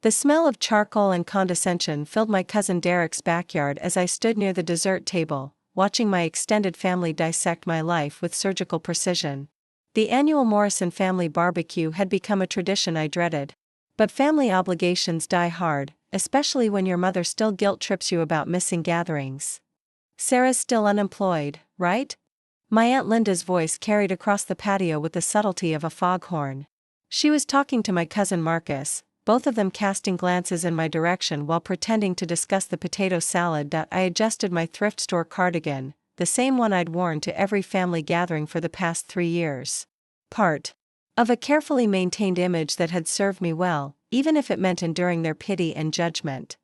The smell of charcoal and condescension filled my cousin Derek's backyard as I stood near the dessert table, watching my extended family dissect my life with surgical precision. The annual Morrison family barbecue had become a tradition I dreaded. But family obligations die hard, especially when your mother still guilt-trips you about missing gatherings. Sarah's still unemployed, right? My Aunt Linda's voice carried across the patio with the subtlety of a foghorn. She was talking to my cousin Marcus, both of them casting glances in my direction while pretending to discuss the potato salad that I adjusted my thrift store cardigan, the same one I'd worn to every family gathering for the past 3 years. Part of a carefully maintained image that had served me well, even if it meant enduring their pity and judgment.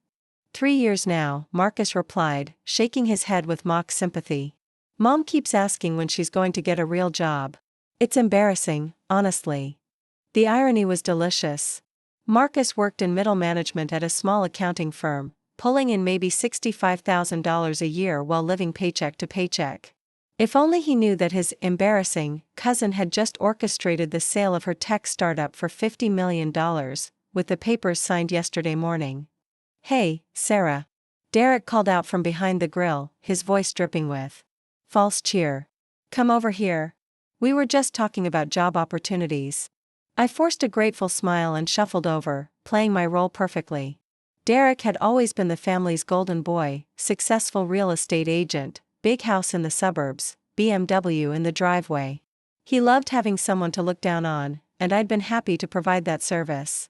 3 years now, Marcus replied, shaking his head with mock sympathy. Mom keeps asking when she's going to get a real job. It's embarrassing, honestly. The irony was delicious. Marcus worked in middle management at a small accounting firm, pulling in maybe $65,000 a year while living paycheck to paycheck. If only he knew that his embarrassing cousin had just orchestrated the sale of her tech startup for $50 million, with the papers signed yesterday morning. Hey, Sarah. Derek called out from behind the grill, his voice dripping with false cheer. Come over here. We were just talking about job opportunities. I forced a grateful smile and shuffled over, playing my role perfectly. Derek had always been the family's golden boy, successful real estate agent, big house in the suburbs, BMW in the driveway. He loved having someone to look down on, and I'd been happy to provide that service.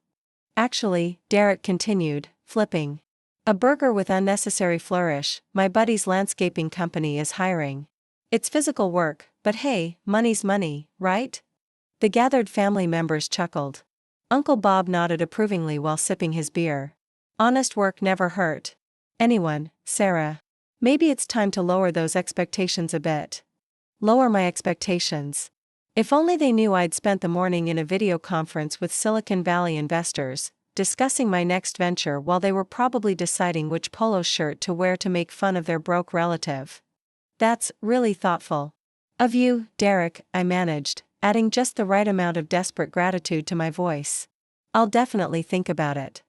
Actually, Derek continued, flipping a burger with unnecessary flourish, my buddy's landscaping company is hiring. It's physical work, but hey, money's money, right? The gathered family members chuckled. Uncle Bob nodded approvingly while sipping his beer. Honest work never hurt anyone, Sarah. Maybe it's time to lower those expectations a bit. Lower my expectations. If only they knew I'd spent the morning in a video conference with Silicon Valley investors, discussing my next venture while they were probably deciding which polo shirt to wear to make fun of their broke relative. That's really thoughtful of you, Derek, I managed, adding just the right amount of desperate gratitude to my voice. I'll definitely think about it.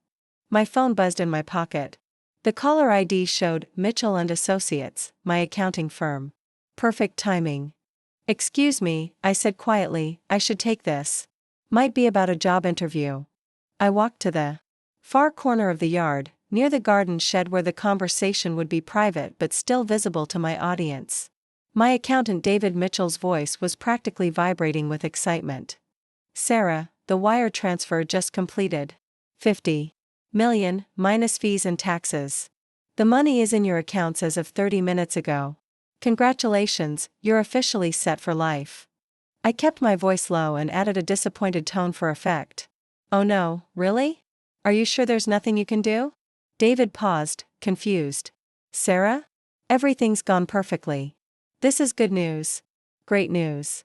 My phone buzzed in my pocket. The caller ID showed Mitchell & Associates, my accounting firm. Perfect timing. Excuse me, I said quietly, I should take this. Might be about a job interview. I walked to the far corner of the yard, near the garden shed where the conversation would be private but still visible to my audience. My accountant David Mitchell's voice was practically vibrating with excitement. Sarah, the wire transfer just completed. $50 million, minus fees and taxes. The money is in your accounts as of 30 minutes ago. Congratulations, you're officially set for life. I kept my voice low and added a disappointed tone for effect. Oh no, really? Are you sure there's nothing you can do? David paused, confused. Sarah? Everything's gone perfectly. This is good news. Great news.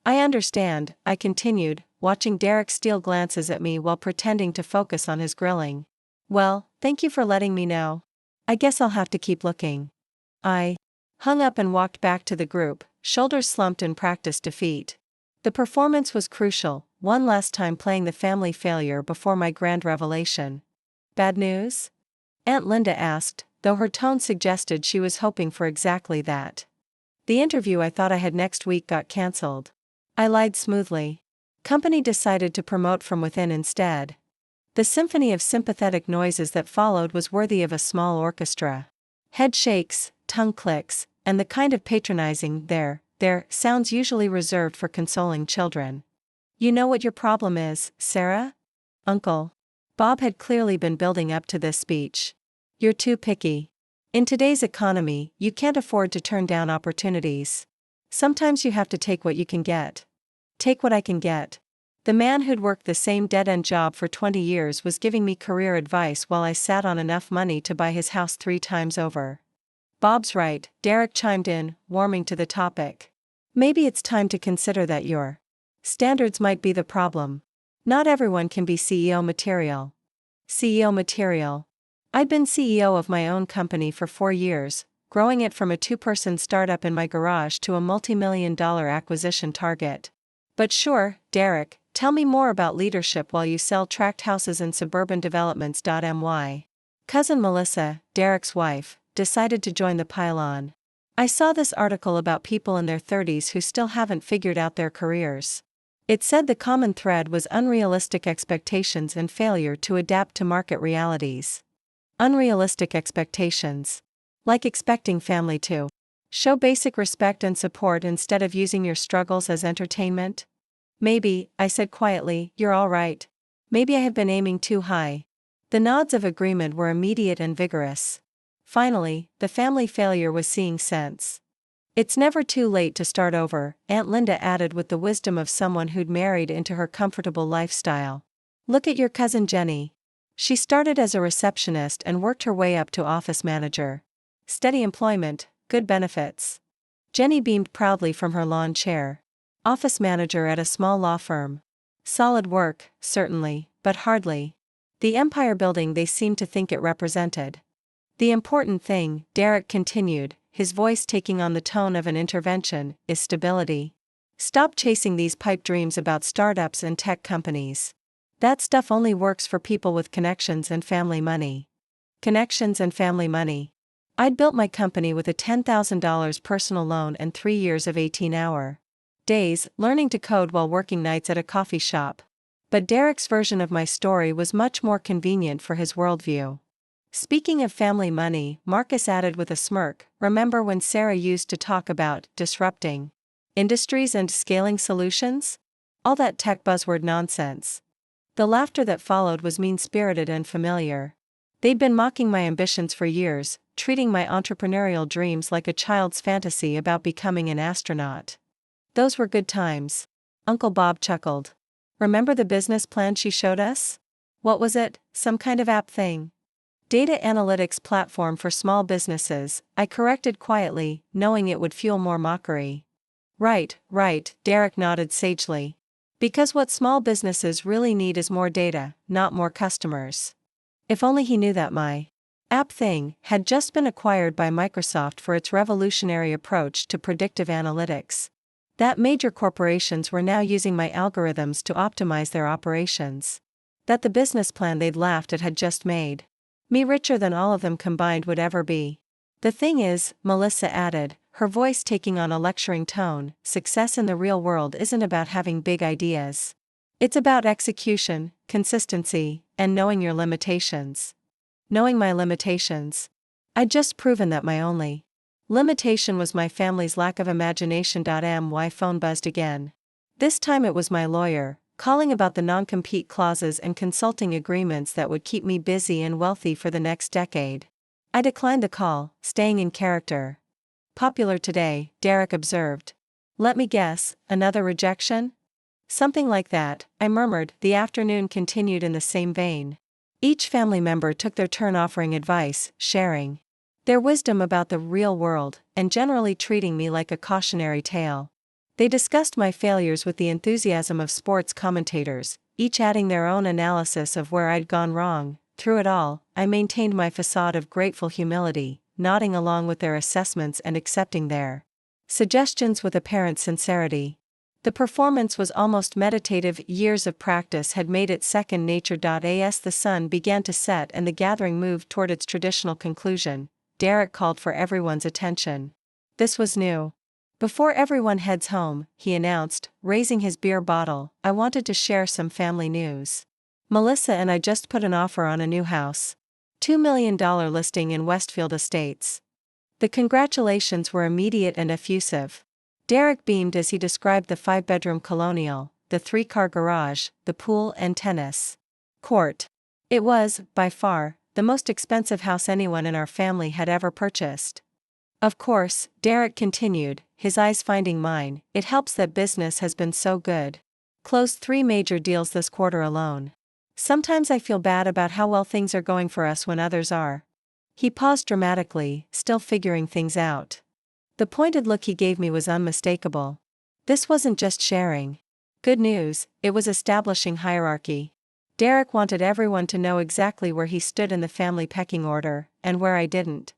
I understand, I continued, watching Derek steal glances at me while pretending to focus on his grilling. Well, thank you for letting me know. I guess I'll have to keep looking. I hung up and walked back to the group, shoulders slumped in practiced defeat. The performance was crucial, one last time playing the family failure before my grand revelation. Bad news? Aunt Linda asked, though her tone suggested she was hoping for exactly that. The interview I thought I had next week got cancelled. I lied smoothly. Company decided to promote from within instead. The symphony of sympathetic noises that followed was worthy of a small orchestra. Head shakes, tongue clicks, and the kind of patronizing there sounds usually reserved for consoling children. You know what your problem is, Sarah? Uncle Bob had clearly been building up to this speech. You're too picky. In today's economy, you can't afford to turn down opportunities. Sometimes you have to take what you can get. Take what I can get. The man who'd worked the same dead-end job for 20 years was giving me career advice while I sat on enough money to buy his house 3 times over. Bob's right, Derek chimed in, warming to the topic. Maybe it's time to consider that your standards might be the problem. Not everyone can be CEO material. CEO material. I'd been CEO of my own company for 4 years, growing it from a 2-person startup in my garage to a multi-million-dollar acquisition target. But sure, Derek, Tell me more about leadership while you sell tract houses in suburban developments. My cousin Melissa, Derek's wife, decided to join the pile-on. I saw this article about people in their 30s who still haven't figured out their careers. It said the common thread was unrealistic expectations and failure to adapt to market realities. Unrealistic expectations. Like expecting family to show basic respect and support instead of using your struggles as entertainment? Maybe, I said quietly, you're all right. Maybe I have been aiming too high. The nods of agreement were immediate and vigorous. Finally, the family failure was seeing sense. It's never too late to start over, Aunt Linda added with the wisdom of someone who'd married into her comfortable lifestyle. Look at your cousin Jenny. She started as a receptionist and worked her way up to office manager. Steady employment, good benefits. Jenny beamed proudly from her lawn chair. Office manager at a small law firm. Solid work, certainly, but hardly the empire building they seemed to think it represented. The important thing, Derek continued, his voice taking on the tone of an intervention, is stability. Stop chasing these pipe dreams about startups and tech companies. That stuff only works for people with connections and family money. Connections and family money. I'd built my company with a $10,000 personal loan and 3 years of 18-hour days, learning to code while working nights at a coffee shop. But Derek's version of my story was much more convenient for his worldview. Speaking of family money, Marcus added with a smirk, remember when Sarah used to talk about disrupting industries and scaling solutions? All that tech buzzword nonsense. The laughter that followed was mean-spirited and familiar. They'd been mocking my ambitions for years, treating my entrepreneurial dreams like a child's fantasy about becoming an astronaut. Those were good times. Uncle Bob chuckled. Remember the business plan she showed us? What was it, some kind of app thing? Data analytics platform for small businesses, I corrected quietly, knowing it would fuel more mockery. Right, Derek nodded sagely. Because what small businesses really need is more data, not more customers. If only he knew that my app thing had just been acquired by Microsoft for its revolutionary approach to predictive analytics. That major corporations were now using my algorithms to optimize their operations. That the business plan they'd laughed at had just made me richer than all of them combined would ever be. The thing is, Melissa added, her voice taking on a lecturing tone, success in the real world isn't about having big ideas. It's about execution, consistency, and knowing your limitations. Knowing my limitations. I'd just proven that my only limitation was my family's lack of imagination. My phone buzzed again. This time it was my lawyer, calling about the non-compete clauses and consulting agreements that would keep me busy and wealthy for the next decade. I declined the call, staying in character. Popular today, Derek observed. Let me guess, another rejection? Something like that, I murmured. The afternoon continued in the same vein. Each family member took their turn offering advice, sharing their wisdom about the real world, and generally treating me like a cautionary tale. They discussed my failures with the enthusiasm of sports commentators, each adding their own analysis of where I'd gone wrong. Through it all, I maintained my facade of grateful humility, nodding along with their assessments and accepting their suggestions with apparent sincerity. The performance was almost meditative. Years of practice had made it second nature. As the sun began to set and the gathering moved toward its traditional conclusion, Derek called for everyone's attention. This was new. Before everyone heads home, he announced, raising his beer bottle, I wanted to share some family news. Melissa and I just put an offer on a new house. $2 million listing in Westfield Estates. The congratulations were immediate and effusive. Derek beamed as he described the 5-bedroom colonial, the 3-car garage, the pool and tennis court. It was, by far, the most expensive house anyone in our family had ever purchased. Of course, Derek continued, his eyes finding mine, it helps that business has been so good. Closed 3 major deals this quarter alone. Sometimes I feel bad about how well things are going for us when others are. He paused dramatically, still figuring things out. The pointed look he gave me was unmistakable. This wasn't just sharing good news, it was establishing hierarchy. Derek wanted everyone to know exactly where he stood in the family pecking order, and where I didn't.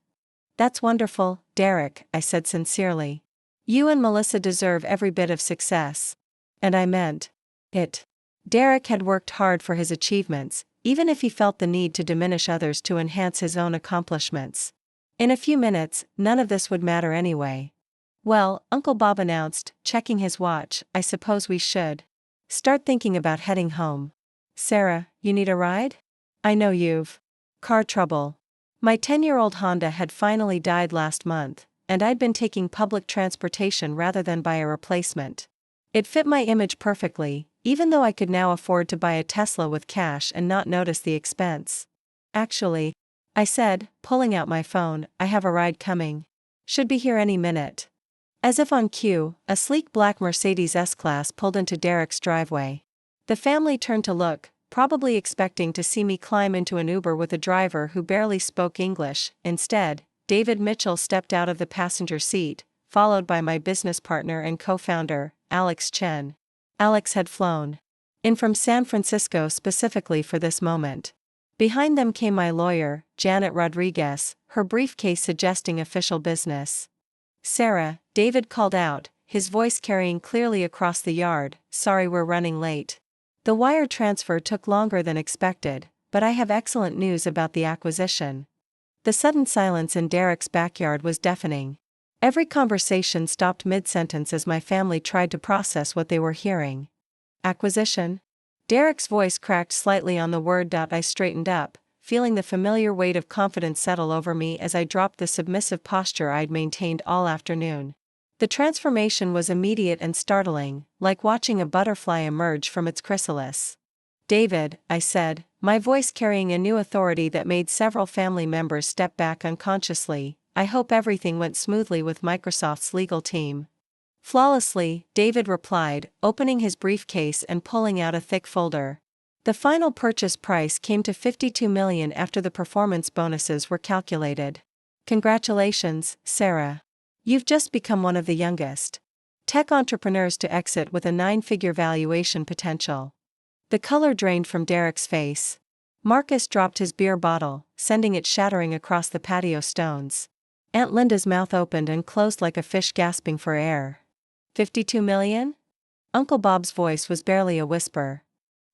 That's wonderful, Derek, I said sincerely. You and Melissa deserve every bit of success. And I meant it. Derek had worked hard for his achievements, even if he felt the need to diminish others to enhance his own accomplishments. In a few minutes, none of this would matter anyway. Well, Uncle Bob announced, checking his watch, I suppose we should start thinking about heading home. Sarah, you need a ride? I know you've car trouble. My 10-year-old Honda had finally died last month, and I'd been taking public transportation rather than buy a replacement. It fit my image perfectly, even though I could now afford to buy a Tesla with cash and not notice the expense. Actually, I said, pulling out my phone, I have a ride coming. Should be here any minute. As if on cue, a sleek black Mercedes S-Class pulled into Derek's driveway. The family turned to look, probably expecting to see me climb into an Uber with a driver who barely spoke English. Instead, David Mitchell stepped out of the passenger seat, followed by my business partner and co-founder, Alex Chen. Alex had flown in from San Francisco specifically for this moment. Behind them came my lawyer, Janet Rodriguez, her briefcase suggesting official business. Sarah, David called out, his voice carrying clearly across the yard, sorry we're running late. The wire transfer took longer than expected, but I have excellent news about the acquisition. The sudden silence in Derek's backyard was deafening. Every conversation stopped mid-sentence as my family tried to process what they were hearing. Acquisition? Derek's voice cracked slightly on the word. I straightened up, feeling the familiar weight of confidence settle over me as I dropped the submissive posture I'd maintained all afternoon. The transformation was immediate and startling, like watching a butterfly emerge from its chrysalis. David, I said, my voice carrying a new authority that made several family members step back unconsciously, I hope everything went smoothly with Microsoft's legal team. Flawlessly, David replied, opening his briefcase and pulling out a thick folder. The final purchase price came to $52 million after the performance bonuses were calculated. Congratulations, Sarah. You've just become one of the youngest tech entrepreneurs to exit with a 9-figure valuation potential. The color drained from Derek's face. Marcus dropped his beer bottle, sending it shattering across the patio stones. Aunt Linda's mouth opened and closed like a fish gasping for air. 52 million? Uncle Bob's voice was barely a whisper.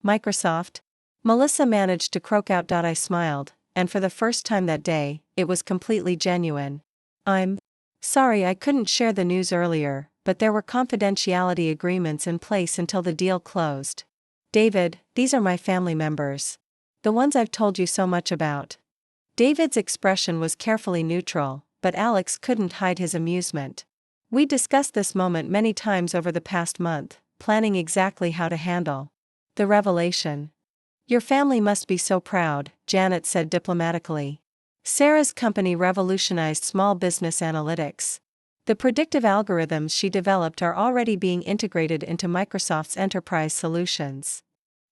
Microsoft? Melissa managed to croak out. I smiled, and for the first time that day, it was completely genuine. I'm sorry I couldn't share the news earlier, but there were confidentiality agreements in place until the deal closed. David, these are my family members. The ones I've told you so much about. David's expression was carefully neutral, but Alex couldn't hide his amusement. We discussed this moment many times over the past month, planning exactly how to handle the revelation. Your family must be so proud, Janet said diplomatically. Sarah's company revolutionized small business analytics. The predictive algorithms she developed are already being integrated into Microsoft's enterprise solutions.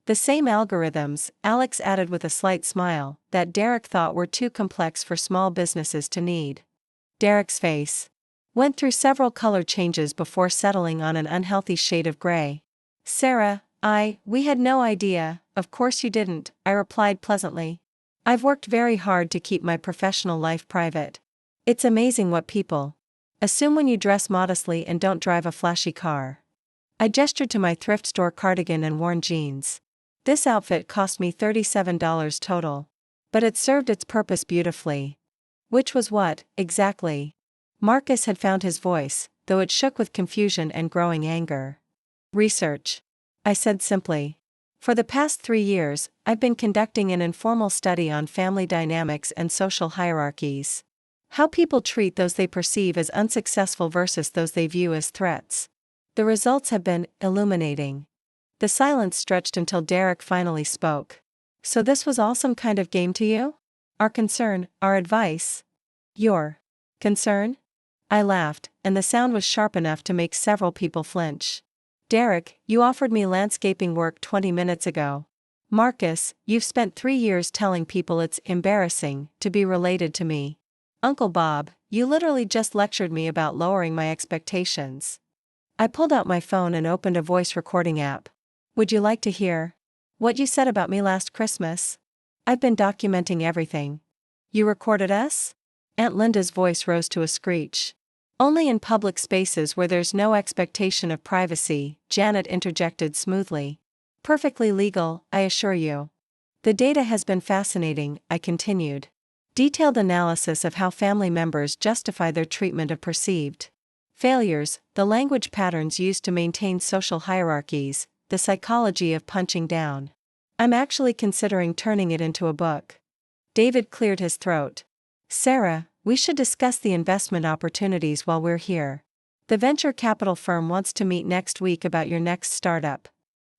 The same algorithms, Alex added with a slight smile, that Derek thought were too complex for small businesses to need. Derek's face went through several color changes before settling on an unhealthy shade of gray. Sarah, we had no idea, of course you didn't, I replied pleasantly. I've worked very hard to keep my professional life private. It's amazing what people assume when you dress modestly and don't drive a flashy car. I gestured to my thrift store cardigan and worn jeans. This outfit cost me $37 total. But it served its purpose beautifully. Which was what, exactly? Marcus had found his voice, though it shook with confusion and growing anger. Research. I said simply. For the past 3 years, I've been conducting an informal study on family dynamics and social hierarchies. How people treat those they perceive as unsuccessful versus those they view as threats. The results have been illuminating. The silence stretched until Derek finally spoke. So this was all some kind of game to you? Our concern, our advice? Your concern? I laughed, and the sound was sharp enough to make several people flinch. Derek, you offered me landscaping work 20 minutes ago. Marcus, you've spent 3 years telling people it's embarrassing to be related to me. Uncle Bob, you literally just lectured me about lowering my expectations. I pulled out my phone and opened a voice recording app. Would you like to hear what you said about me last Christmas? I've been documenting everything. You recorded us? Aunt Linda's voice rose to a screech. Only in public spaces where there's no expectation of privacy, Janet interjected smoothly. Perfectly legal, I assure you. The data has been fascinating, I continued. Detailed analysis of how family members justify their treatment of perceived failures, the language patterns used to maintain social hierarchies, the psychology of punching down. I'm actually considering turning it into a book. David cleared his throat. Sarah, we should discuss the investment opportunities while we're here. The venture capital firm wants to meet next week about your next startup.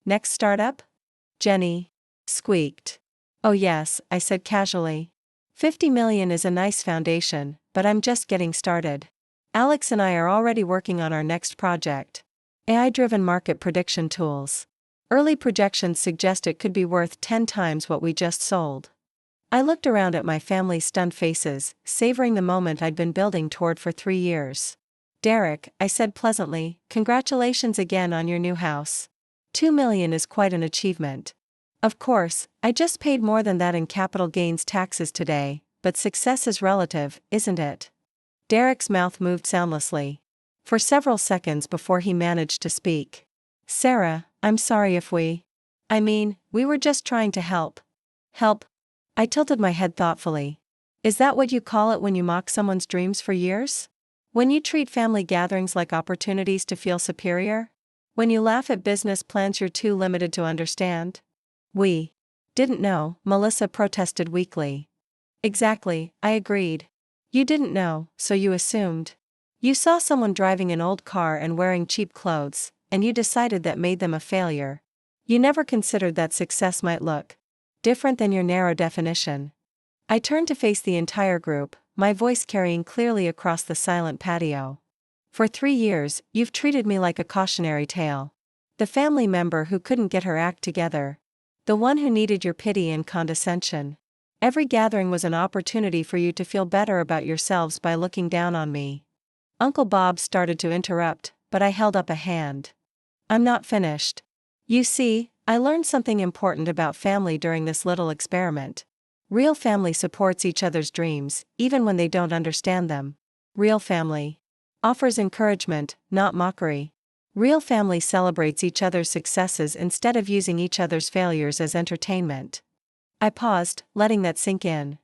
Next startup? Jenny squeaked. Oh yes, I said casually. 50 million is a nice foundation, but I'm just getting started. Alex and I are already working on our next project. AI-driven market prediction tools. Early projections suggest it could be worth 10 times what we just sold. I looked around at my family's stunned faces, savoring the moment I'd been building toward for 3 years. Derek, I said pleasantly, congratulations again on your new house. 2 million is quite an achievement. Of course, I just paid more than that in capital gains taxes today, but success is relative, isn't it? Derek's mouth moved soundlessly. For several seconds before he managed to speak. Sarah, I'm sorry if we were just trying to help. Help? I tilted my head thoughtfully. Is that what you call it when you mock someone's dreams for years? When you treat family gatherings like opportunities to feel superior? When you laugh at business plans you're too limited to understand? We didn't know, Melissa protested weakly. Exactly, I agreed. You didn't know, so you assumed. You saw someone driving an old car and wearing cheap clothes, and you decided that made them a failure. You never considered that success might look different than your narrow definition. I turned to face the entire group, my voice carrying clearly across the silent patio. For 3 years, you've treated me like a cautionary tale. The family member who couldn't get her act together. The one who needed your pity and condescension. Every gathering was an opportunity for you to feel better about yourselves by looking down on me. Uncle Bob started to interrupt, but I held up a hand. I'm not finished. You see, I learned something important about family during this little experiment. Real family supports each other's dreams, even when they don't understand them. Real family offers encouragement, not mockery. Real family celebrates each other's successes instead of using each other's failures as entertainment. I paused, letting that sink in.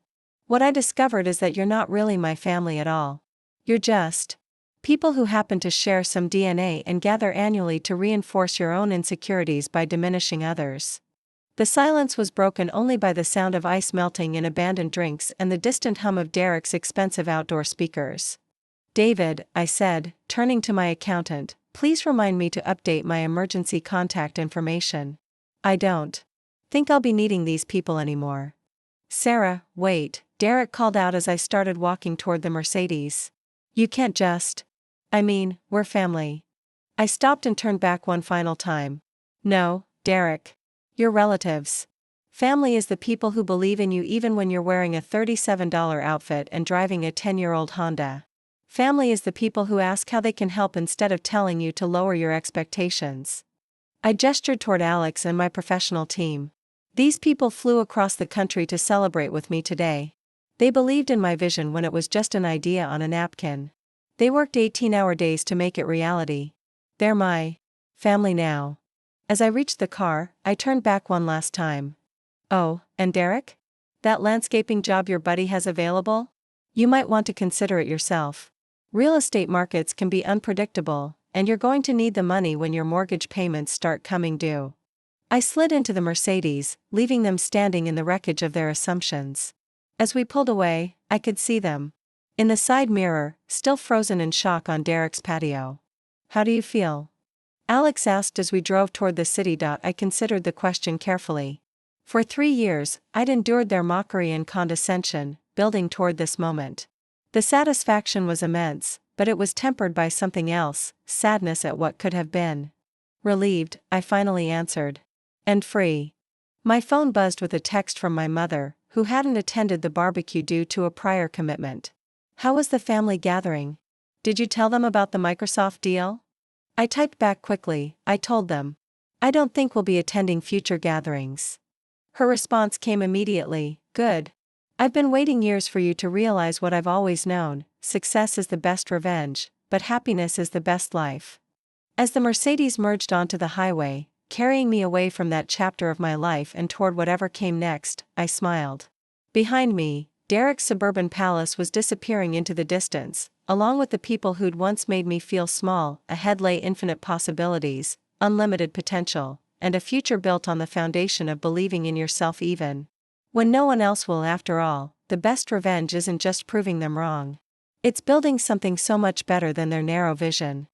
What I discovered is that you're not really my family at all. You're just people who happen to share some DNA and gather annually to reinforce your own insecurities by diminishing others. The silence was broken only by the sound of ice melting in abandoned drinks and the distant hum of Derek's expensive outdoor speakers. David, I said, turning to my accountant, please remind me to update my emergency contact information. I don't think I'll be needing these people anymore. Sarah, wait, Derek called out as I started walking toward the Mercedes. You can't just. We're family. I stopped and turned back one final time. No, Derek. You're relatives. Family is the people who believe in you even when you're wearing a $37 outfit and driving a 10-year-old Honda. Family is the people who ask how they can help instead of telling you to lower your expectations. I gestured toward Alex and my professional team. These people flew across the country to celebrate with me today. They believed in my vision when it was just an idea on a napkin. They worked 18-hour days to make it reality. They're my family now. As I reached the car, I turned back one last time. Oh, and Derek? That landscaping job your buddy has available? You might want to consider it yourself. Real estate markets can be unpredictable, and you're going to need the money when your mortgage payments start coming due. I slid into the Mercedes, leaving them standing in the wreckage of their assumptions. As we pulled away, I could see them. In the side mirror, still frozen in shock on Derek's patio. How do you feel? Alex asked as we drove toward the city. I considered the question carefully. For 3 years, I'd endured their mockery and condescension, building toward this moment. The satisfaction was immense, but it was tempered by something else, sadness at what could have been. Relieved, I finally answered. And free. My phone buzzed with a text from my mother, who hadn't attended the barbecue due to a prior commitment. How was the family gathering? Did you tell them about the Microsoft deal? I typed back quickly, I told them. I don't think we'll be attending future gatherings. Her response came immediately, good. I've been waiting years for you to realize what I've always known, success is the best revenge, but happiness is the best life. As the Mercedes merged onto the highway, carrying me away from that chapter of my life and toward whatever came next. I smiled. Behind me, Derek's suburban palace was disappearing into the distance, along with the people who'd once made me feel small. Ahead lay infinite possibilities, unlimited potential, and a future built on the foundation of believing in yourself even when no one else will. After all, the best revenge isn't just proving them wrong. It's building something so much better than their narrow vision.